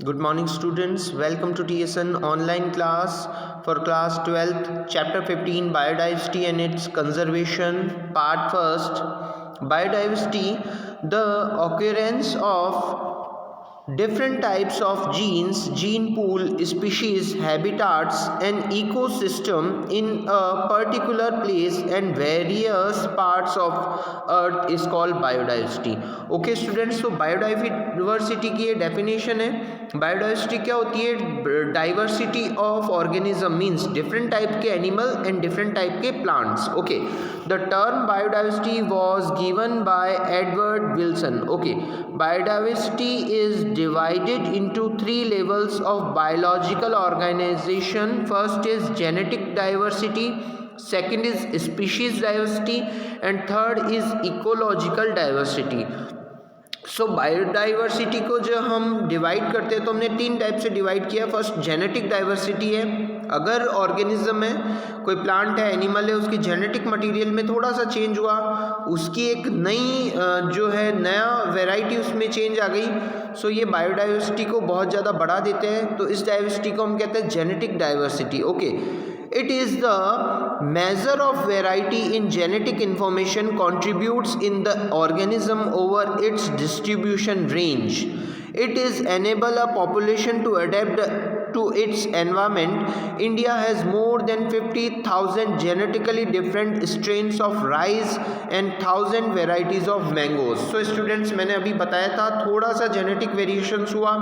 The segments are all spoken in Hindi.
Good morning students, welcome to TSN online class for class 12th, chapter 15 biodiversity and its conservation, part 1st. Biodiversity, the occurrence of different types of genes, gene pool, species, habitats and ecosystem in a particular place and various parts of earth is called biodiversity. Okay students, so biodiversity की ये definition है. बायोडाइवर्सिटी क्या होती है? Diversity of organism means different type के एनिमल एंड डिफरेंट टाइप के plants. Okay, the term biodiversity was given by Edward Wilson. Okay, biodiversity is divided into three levels of biological organization. First is genetic diversity, second is species diversity and third is ecological diversity. So biodiversity को जो हम डिवाइड करते हैं तो हमने तीन टाइप से डिवाइड किया. फर्स्ट जेनेटिक डाइवर्सिटी है. अगर ऑर्गेनिज्म है, कोई प्लांट है, एनिमल है, उसकी जेनेटिक मटेरियल में थोड़ा सा चेंज हुआ, उसकी एक नई जो है नया वैरायटी उसमें चेंज आ गई, सो ये बायोडाइवर्सिटी को बहुत ज़्यादा बढ़ा देते हैं. तो इस डाइवर्सिटी को हम कहते हैं genetic diversity. Okay, it is the measure of variety in genetic information contributes in the organism over its distribution range. It is enable a population to adapt to its environment. India has more than 50,000 genetically different strains of rice and 1,000 varieties of mangoes. So students, मैंने अभी बताया था थोड़ा सा जेनेटिक वेरिएशंस हुआ,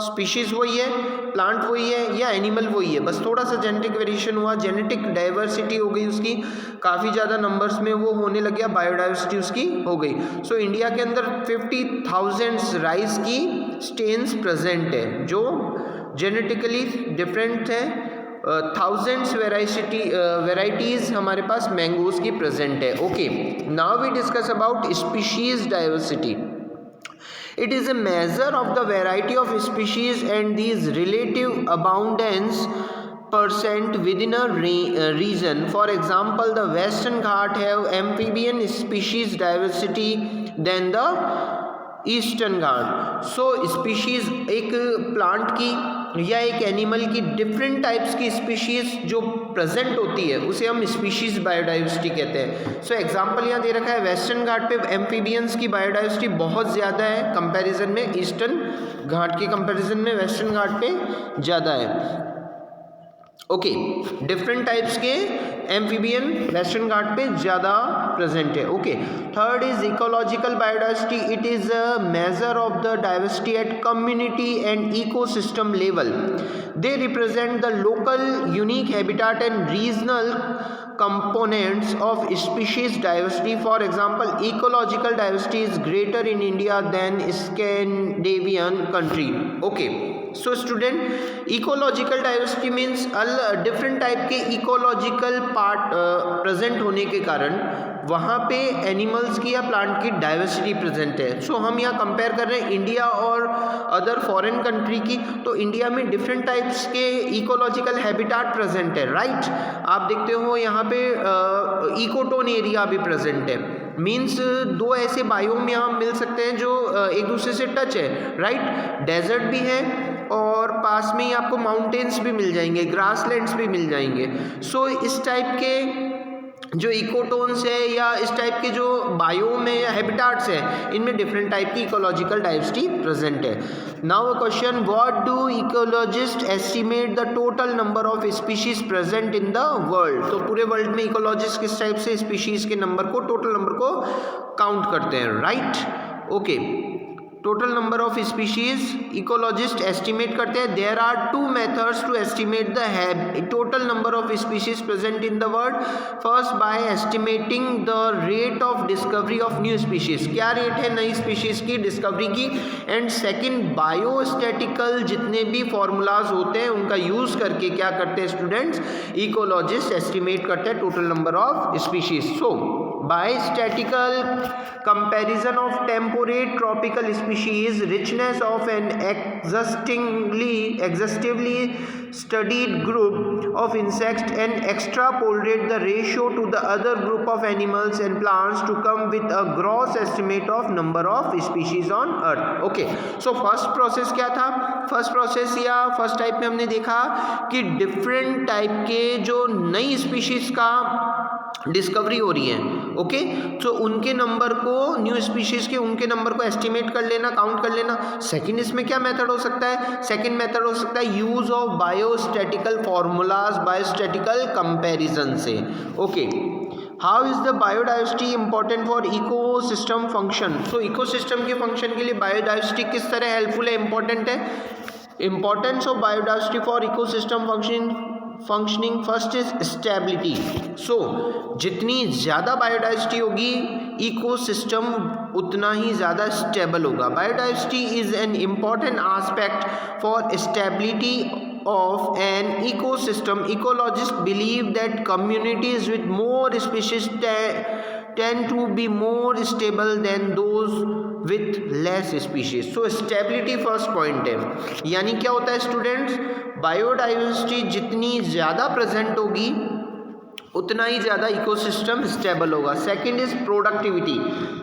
स्पीशीज वही है, प्लांट वही है या एनिमल वही है, बस थोड़ा सा जेनेटिक वेरिएशन हुआ, जेनेटिक डाइवर्सिटी हो गई उसकी, काफ़ी ज़्यादा नंबर्स में वो होने लग गया, बायोडाइवर्सिटी उसकी हो गई. सो इंडिया के अंदर 50,000 राइस की स्टेन्स प्रेजेंट है जो जेनेटिकली डिफरेंट है. थाउजेंड्स वेराइटीज़ हमारे पास मैंगोज की प्रेजेंट है. Okay, now we discuss about species diversity. It is a measure of the variety of species and these relative abundance percent within a region. For example, the Western Ghat have amphibian species diversity than the eastern Ghat. So species एक प्लांट की या एक एनिमल की डिफरेंट टाइप्स की स्पीशीज़ जो प्रेजेंट होती है उसे हम स्पीशीज़ बायोडाइवर्सिटी कहते हैं. सो एग्जांपल यहाँ दे रखा है, वेस्टर्न घाट पे एम्फीबियंस की बायोडाइवर्सिटी बहुत ज़्यादा है कंपैरिजन में, ईस्टर्न घाट के कंपैरिजन में वेस्टर्न घाट पे ज़्यादा है. ओके, डिफरेंट टाइप्स के एम्फीबियन वेस्टर्न घाट पे ज़्यादा प्रेजेंट है. Okay, third is ecological biodiversity. It is a measure of the diversity eight community and ecosystem level. They represent the local unique habitat and regional components of species diversity. For example, ecological diversity is greater in India than Scandinavian country. Okay, so student, ecological diversity means different type के ecological part present होने के कारण वहाँ पे एनिमल्स की या प्लांट की डाइवर्सिटी प्रेजेंट है. सो हम यहाँ कंपेयर कर रहे हैं इंडिया और अदर फॉरेन कंट्री की, तो इंडिया में डिफरेंट टाइप्स के इकोलॉजिकल हैबिटेट प्रेजेंट है. राइट, आप देखते हो यहाँ पे इकोटोन एरिया भी प्रेजेंट है. मीन्स दो ऐसे बायोम यहाँ मिल सकते हैं जो एक दूसरे से टच है. राइट, डेजर्ट भी है और पास में ही आपको माउंटेन्स भी मिल जाएंगे, ग्रासलैंड्स भी मिल जाएंगे. सो इस टाइप के जो इकोटोन्स है या इस टाइप के जो बायोम है या हैबिटेट्स हैं, इनमें डिफरेंट टाइप की इकोलॉजिकल डाइवर्सिटी प्रेजेंट है. Now a question, what do ecologist estimate the total number of species present in the world. तो पूरे वर्ल्ड में इकोलॉजिस्ट किस टाइप से स्पीशीज के नंबर को, टोटल नंबर को काउंट करते हैं. Right, okay, total number of species ecologist estimate करते हैं. There are two methods to estimate the total number of species present in the world. First, by estimating the rate of discovery of new species. क्या रेट है नई स्पीशीज की डिस्कवरी की. एंड सेकंड, बायोस्टैटिकल जितने भी फॉर्मूलाज होते हैं उनका यूज करके क्या करते हैं स्टूडेंट्स, इकोलॉजिस्ट एस्टिमेट करते हैं total number of species. So by statistical comparison of temperate tropical species, richness of an exhaustively studied group of insects and extrapolate the ratio to the other group of animals and plants to come with a gross estimate of number of species on earth. Okay, so first process क्या था? फर्स्ट प्रोसेस या फर्स्ट टाइप में हमने देखा कि डिफरेंट टाइप के जो नई स्पीशीज का डिस्कवरी हो रही है, ओके, तो उनके नंबर को, न्यू स्पीशीज के उनके नंबर को एस्टिमेट कर लेना, काउंट कर लेना. सेकंड इसमें क्या मेथड हो सकता है? सेकंड मेथड हो सकता है use of biostatical formulas, biostatical comparison से. Okay, how is the biodiversity important for ecosystem function? So ecosystem के फंक्शन के लिए बायोडाइवर्सिटी किस तरह हेल्पफुल है, इंपॉर्टेंट है. Importance of biodiversity for ecosystem functioning, first is stability. So जितनी ज़्यादा बायोडाइवर्सिटी होगी इकोसिस्टम उतना ही ज़्यादा स्टेबल होगा. Biodiversity is an important aspect for stability of an ecosystem. Ecologists believe that communities with more species tend to be more stable than those with less species. So stability first point है. यानी क्या होता है स्टूडेंट्स? बायोडाइवर्सिटी जितनी ज़्यादा प्रेजेंट होगी उतना ही ज़्यादा इकोसिस्टम स्टेबल होगा. Second is productivity.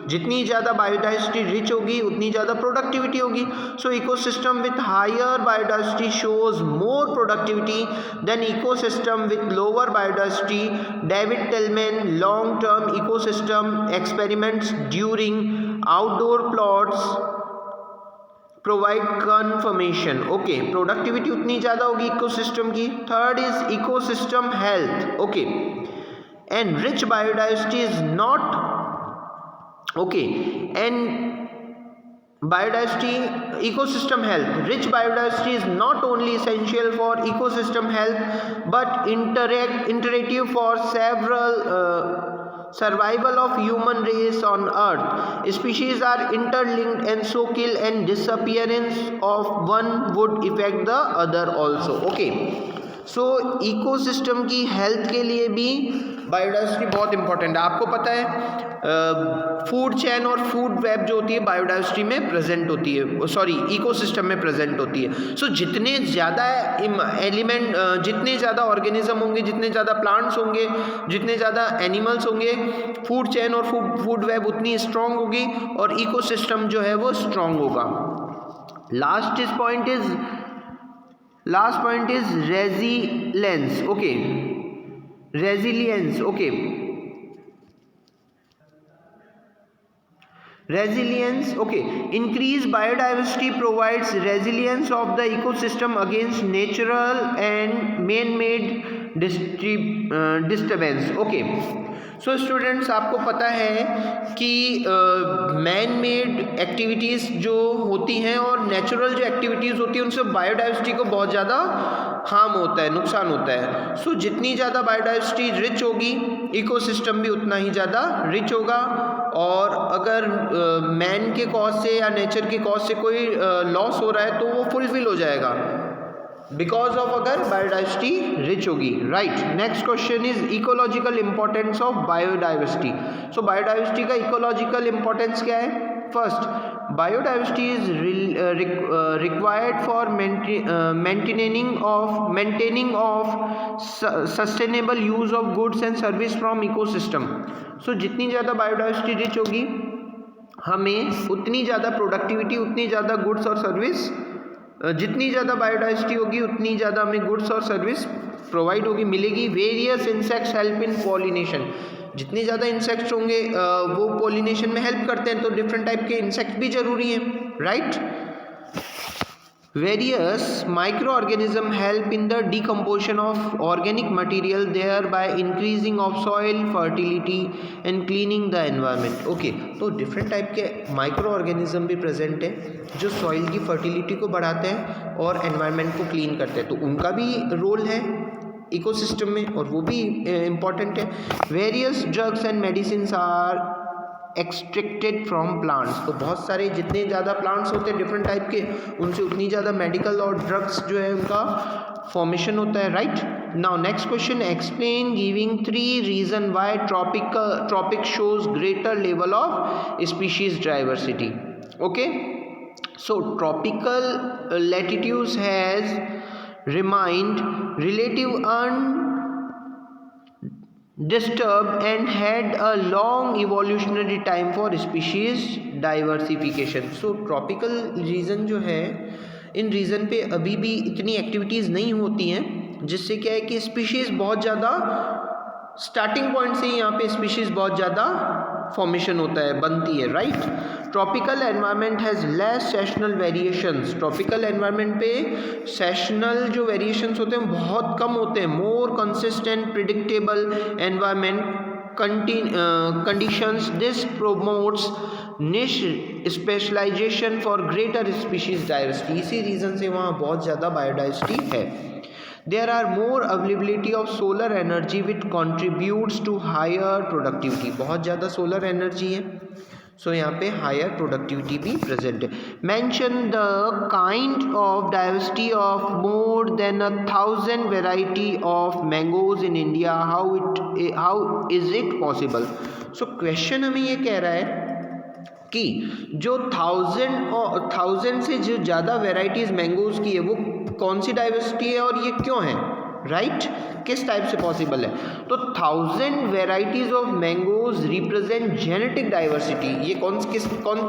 जितनी ज़्यादा बायोडाइवर्सिटी रिच होगी उतनी ज़्यादा प्रोडक्टिविटी होगी. So ecosystem with higher biodiversity shows more productivity than ecosystem with lower biodiversity. David Tilman long term ecosystem experiments during outdoor plots provide confirmation. Okay, productivity उतनी ज़्यादा होगी इकोसिस्टम की. Third is ecosystem health. Okay, and rich biodiversity is not, okay, and biodiversity ecosystem health. Rich biodiversity is not only essential for ecosystem health but imperative for several survival of human race on earth. Species are interlinked and so kill and disappearance of one would affect the other also. Okay, so ecosystem की हेल्थ के लिए भी बायोडाइवर्सिटी बहुत इंपॉर्टेंट है. आपको पता है फूड चेन और फूड वेब जो होती है बायोडाइवर्सिटी में प्रेजेंट होती है, सॉरी इकोसिस्टम में प्रेजेंट होती है. सो जितने ज़्यादा एलिमेंट, जितने ज़्यादा ऑर्गेनिज्म होंगे, जितने ज़्यादा प्लांट्स होंगे, जितने ज़्यादा एनिमल्स होंगे, फूड चेन और फूड वेब उतनी स्ट्रांग होगी और इकोसिस्टम जो है वो स्ट्रांग होगा. Last point is resilience. Okay, resilience. Okay, resilience. Okay, increased biodiversity provides resilience of the ecosystem against natural and man-made disturbance. Okay, so students आपको पता है कि मैन मेड एक्टिविटीज़ जो होती हैं और नेचुरल जो एक्टिविटीज़ होती हैं उनसे बायोडाइवर्सिटी को बहुत ज़्यादा हार्म होता है, नुकसान होता है. सो जितनी ज़्यादा बायोडाइवर्सिटी रिच होगी इकोसिस्टम भी उतना ही ज़्यादा रिच होगा. और अगर मैन के कॉज से या नेचर के कॉज से कोई लॉस हो रहा है तो वो फुलफिल हो जाएगा बिकॉज ऑफ अगर बायोडाइवर्सिटी रिच होगी. Right, next question is ecological importance of biodiversity. So biodiversity का इकोलॉजिकल इंपॉर्टेंस क्या है? First, biodiversity is required for maintaining of sustainable use of goods and service from ecosystem. So जितनी ज़्यादा बायोडाइवर्सिटी रिच होगी हमें उतनी ज़्यादा प्रोडक्टिविटी, उतनी ज़्यादा गुड्स और सर्विस, जितनी ज़्यादा बायोडाइवर्सिटी होगी उतनी ज़्यादा हमें गुड्स और सर्विस प्रोवाइड होगी, मिलेगी. Various insects help in pollination. जितने ज़्यादा इंसेक्ट्स होंगे वो पॉलिनेशन में हेल्प करते हैं, तो डिफरेंट टाइप के इंसेक्ट भी ज़रूरी हैं. Right, various micro organism help in the decomposition of organic material thereby increasing of soil fertility and cleaning the environment. Okay, तो डिफरेंट टाइप के माइक्रो ऑर्गेनिज्म भी प्रेजेंट है जो सॉइल की फर्टिलिटी को बढ़ाते हैं और एनवायरनमेंट को क्लीन करते हैं, तो उनका भी रोल है इकोसिस्टम में और वो भी इम्पॉर्टेंट है. Various drugs and medicine are extracted from plants. तो बहुत सारे जितने ज़्यादा प्लांट्स होते हैं डिफरेंट टाइप के, उनसे उतनी ज़्यादा मेडिकल और ड्रग्स जो है उनका फॉर्मेशन होता है. Right, Now next question, explain giving 3 reason why tropic shows greater level of species diversity. Okay, so tropical latitudes has remained relative undisturbed and had a long evolutionary time for species diversification. So tropical region जो है, इन रीजन पे अभी भी इतनी एक्टिविटीज़ नहीं होती हैं, जिससे क्या है कि स्पीशीज़ बहुत ज़्यादा स्टार्टिंग पॉइंट से ही यहाँ पे स्पीशीज़ बहुत ज़्यादा फॉर्मेशन होता है, बनती है, right. Tropical environment has less sessional variations. Tropical environment पे सेशनल जो वेरिएशंस होते हैं बहुत कम होते हैं. More consistent predictable environment conditions. This promotes niche specialization for greater species diversity. इसी रीज़न से वहाँ बहुत ज़्यादा बायोडाइवर्सिटी है. There are more availability of solar energy which contributes to higher productivity. बहुत ज़्यादा सोलर एनर्जी है, सो यहाँ पे हायर प्रोडक्टिविटी भी प्रेजेंट है. Mention the kind of diversity of more than 1000 variety of mangoes in India. How is it possible. So question हमें ये कह रहा है कि जो 1000 से जो ज़्यादा वेराइटीज़ मैंगोज की है वो कौन सी डाइवर्सिटी है और ये क्यों है, राइट, किस टाइप से पॉसिबल है. तो 1000 varieties of mangoes represent genetic diversity. ये कौन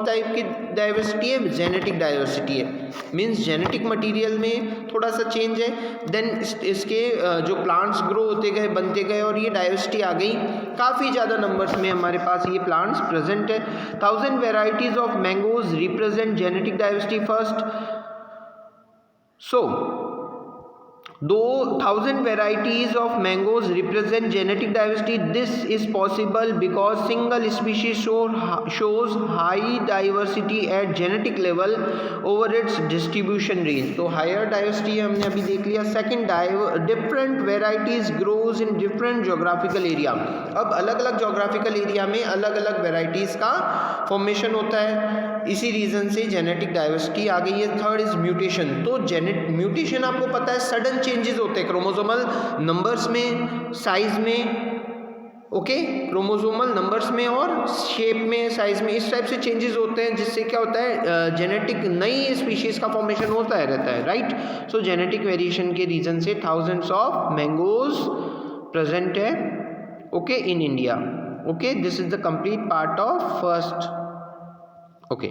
टाइप की डाइवर्सिटी है, जेनेटिक डाइवर्सिटी है. मींस जेनेटिक मटेरियल में थोड़ा सा चेंज है, देन इसके जो प्लांट्स ग्रो होते गए, बनते गए और ये डाइवर्सिटी आ गई. काफ़ी ज़्यादा नंबर्स में हमारे पास ये प्लांट्स प्रेजेंट है. 1000 varieties of mangoes represent genetic diversity first. So, though 1000 varieties of mangoes represent genetic diversity, this is possible because single species shows high diversity at genetic level over its distribution range. तो higher diversity हमने अभी देख लिया. Second, different varieties grows in different geographical area. अब अलग अलग geographical area में अलग अलग varieties का formation होता है. इसी रीज़न से जेनेटिक डाइवर्सिटी आ गई है. Third is mutation. तो म्यूटेशन आपको पता है सडन चेंजेस होते हैं क्रोमोसोमल नंबर्स में, साइज में, ओके, क्रोमोसोमल नंबर्स में और शेप में, साइज में, इस टाइप से चेंजेस होते हैं, जिससे क्या होता है जेनेटिक नई स्पीशीज का फॉर्मेशन होता है रहता है, राइट. सो जेनेटिक वेरिएशन के रीजन से थाउजेंड्स ऑफ मैंगोज प्रेजेंट है, okay, in India. Okay, this is the complete part of first. Okay.